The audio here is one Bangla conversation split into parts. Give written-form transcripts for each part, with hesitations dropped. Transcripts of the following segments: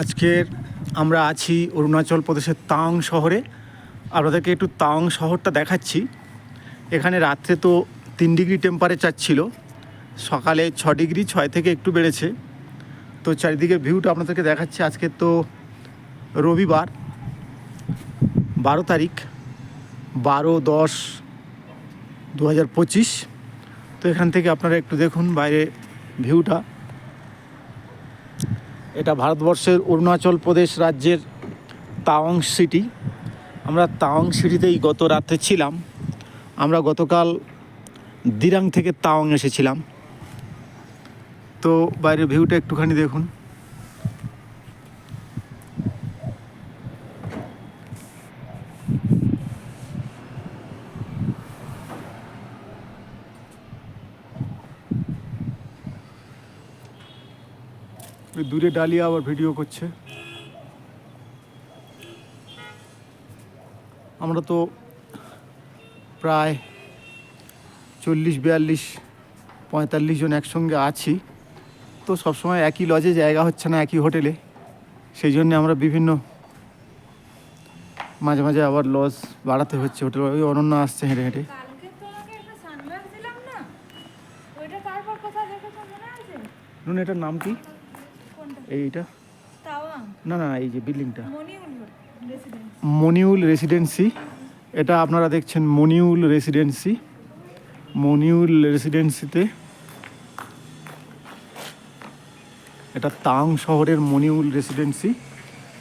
আজকের আমরা আছি অরুণাচল প্রদেশের তাওয়াং শহরে। আপনাদেরকে একটু তাওয়াং শহরটা দেখাচ্ছি। এখানে রাত্রে তো 3 ডিগ্রি টেম্পারেচার ছিল, সকালে 6 ডিগ্রি, 6 থেকে একটু বেড়েছে। তো চারিদিকের ভিউটা আপনাদেরকে দেখাচ্ছি। আজকে তো রবিবার 12 তারিখ, 12/10/2025। তো এখান থেকে আপনারা একটু দেখুন বাইরে ভিউটা। এটা ভারতবর্ষের অরুণাচল প্রদেশ রাজ্যের তাওয়াং সিটি। আমরা তাওয়াং সিটিতেই গত রাত্রে ছিলাম। আমরা গতকাল দিরাং থেকে তাওয়াং এসেছিলাম। তো বাইরের ভিউটা একটুখানি দেখুন। দূরে ডালিয়া আবার ভিডিও করছে। আমরা তো প্রায় 40, 42, 45 জন একসঙ্গে আছি। তো সবসময় একই লজে জায়গা হচ্ছে না, একই হোটেলে। সেই জন্য আমরা বিভিন্ন মাঝে মাঝে আবার লজ বাড়াতে হচ্ছে হোটেল। ওই অনন্যা আসছে হেঁটে হেঁটে। নুন, এটার নাম কি? এইটা না না, এই যে বিল্ডিংটা মনিউল রেসিডেন্সি। এটা আপনারা দেখছেন মনিউল রেসিডেন্সি। মনিউল রেসিডেন্সিতে, এটা তাওয়াং শহরের মনিউল রেসিডেন্সি।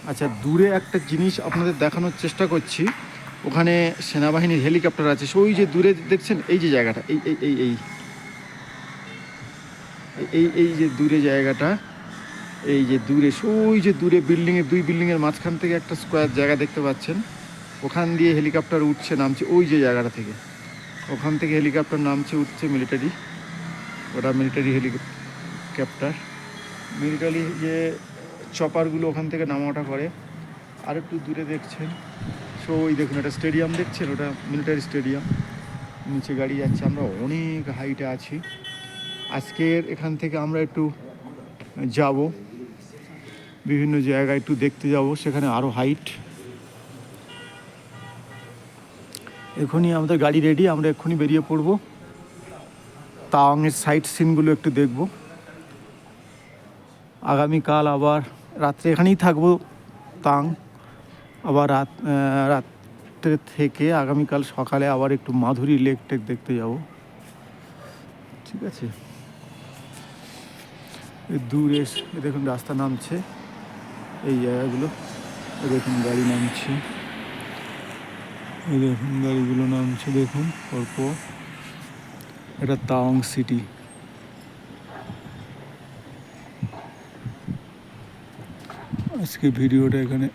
আচ্ছা, দূরে একটা জিনিস আপনাদের দেখানোর চেষ্টা করছি। ওখানে সেনাবাহিনীর হেলিকপ্টার আছে। ওই যে দূরে দেখছেন, এই যে জায়গাটা, এই এই এই এই এই এই যে দূরে জায়গাটা, এই যে দূরে, ওই যে দূরে বিল্ডিংয়ের, 2 বিল্ডিংয়ের মাঝখান থেকে একটা স্কোয়ার জায়গা দেখতে পাচ্ছেন। ওখান দিয়ে হেলিকপ্টার উঠছে নামছে, ওই যে জায়গাটা থেকে। ওখান থেকে হেলিকপ্টার নামছে উঠছে মিলিটারি। ওটা মিলিটারি হেলিকপ্টার। মিলিটারি যে চপারগুলো ওখান থেকে নামা ওঠা করে। আর একটু দূরে দেখছেন, সো ওই দেখুন একটা স্টেডিয়াম দেখছেন, ওটা মিলিটারি স্টেডিয়াম। নিচে গাড়ি যাচ্ছে। আমরা অনেক হাইটে আছি। আজকের এখান থেকে আমরা একটু যাব, বিভিন্ন জায়গায় একটু দেখতে যাব, সেখানে আরও হাইট। এখনই আমাদের গাড়ি রেডি, আমরা এক্ষুনি বেরিয়ে পড়ব। তাওয়াংয়ের সাইট সিনগুলো একটু দেখব। আগামীকাল আবার রাত্রে এখানেই থাকবো তাওয়াং। আবার রাত্রে থেকে আগামীকাল সকালে আবার একটু মাধুরী লেক টেক দেখতে যাব। ঠিক আছে। দূরে দেখুন রাস্তা নামছে, এই জায়গাগুলো দেখুন গাড়ি নামছে, এই দেখুন গাড়িগুলো নামছে দেখুন পরপর। এটা তাওয়াং সিটি। আজকে ভিডিওটা এখানে